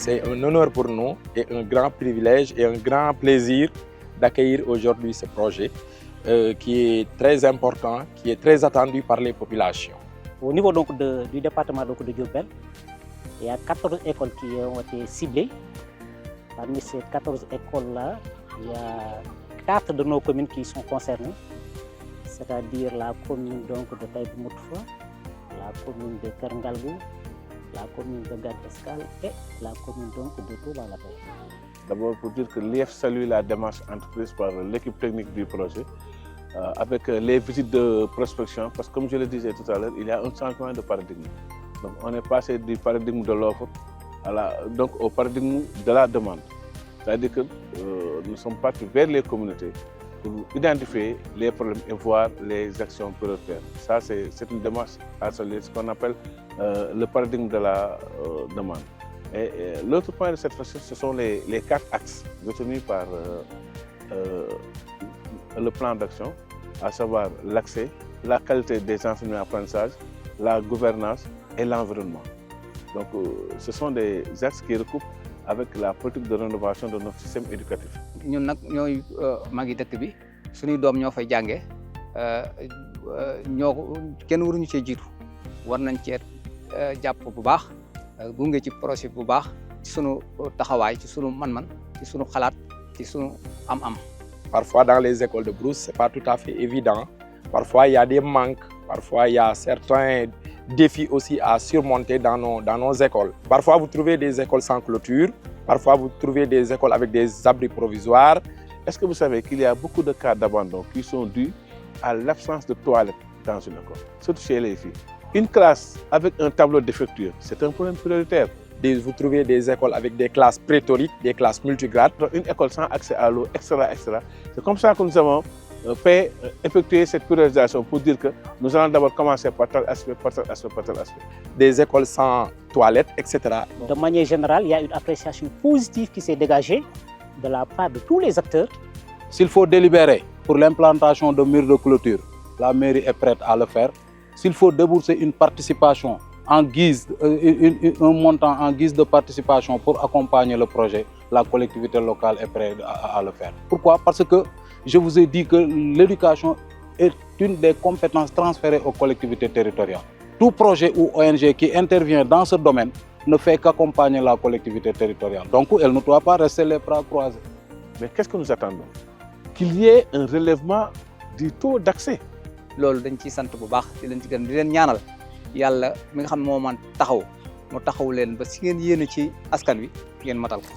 C'est un honneur pour nous et un grand privilège et un grand plaisir d'accueillir aujourd'hui ce projet qui est très important, qui est très attendu par les populations. Au niveau donc du département de Diourbel, il y a 14 écoles qui ont été ciblées. Parmi ces 14 écoles-là, il y a 4 de nos communes qui sont concernées, c'est-à-dire la commune donc de Taïba-Moutoufa, la commune de Kerngalgou, la commune de Gadescal et la commune donc de Touba-la-Paix. D'abord pour dire que l'IF salue la démarche entreprise par l'équipe technique du projet avec les visites de prospection parce que comme je le disais tout à l'heure, il y a un changement de paradigme. Donc on est passé du paradigme de l'offre au paradigme de la demande. C'est-à-dire que nous sommes partis vers les communautés pour identifier les problèmes et voir les actions prioritaires. Ça, c'est une démarche à saluer, ce qu'on appelle le paradigme de la demande. Et l'autre point de cette façon, ce sont les 4 axes retenus par le plan d'action, à savoir l'accès, la qualité des enseignements et apprentissages, la gouvernance et l'environnement. Donc, ce sont des axes qui recoupent avec la politique de rénovation de notre système éducatif. Nous sommes magi dëkk bi suñuy doom ñoo fay jàngee kenn waruñu cee jiitu war nañ cee jàpp bu baax gunge ci projet bu baax ci sunu taxawaay ci sunu man-man ci sunu xalaat ci sunu am-am. Parfois dans les écoles de brousse, c'est pas tout à fait évident. Parfois il y a des manques, parfois il y a certains défis aussi à surmonter dans nos écoles. Parfois vous trouvez des écoles sans clôture, parfois vous trouvez des écoles avec des abris provisoires. Est-ce que vous savez qu'il y a beaucoup de cas d'abandon qui sont dus à l'absence de toilettes dans une école, surtout chez les filles? Une classe avec un tableau défectueux, c'est un problème prioritaire. Vous trouvez des écoles avec des classes pléthoriques, des classes multigrades. Une école sans accès à l'eau, etc., etc. C'est comme ça que nous avons fait effectuer cette priorisation pour dire que nous allons d'abord commencer par tel aspect, par tel aspect, par tel aspect. Des écoles sans toilettes, etc. De manière générale, il y a une appréciation positive qui s'est dégagée de la part de tous les acteurs. S'il faut délibérer pour l'implantation de murs de clôture, la mairie est prête à le faire. S'il faut débourser une participation en guise, un montant en guise de participation pour accompagner le projet, la collectivité locale est prête à le faire. Pourquoi? Parce que je vous ai dit que l'éducation est une des compétences transférées aux collectivités territoriales. Tout projet ou ONG qui intervient dans ce domaine ne fait qu'accompagner la collectivité territoriale. Donc, elle ne doit pas rester les bras croisés. Mais qu'est-ce que nous attendons? Qu'il y ait un relèvement du taux d'accès. loolu dañ ciy sant bu baax di leen ci gën di leen ñaanal yàlla mi nga xam ne moo man taxaw mu taxaw leen ba si ngeen yéene ci askan wi ngeen matal ko.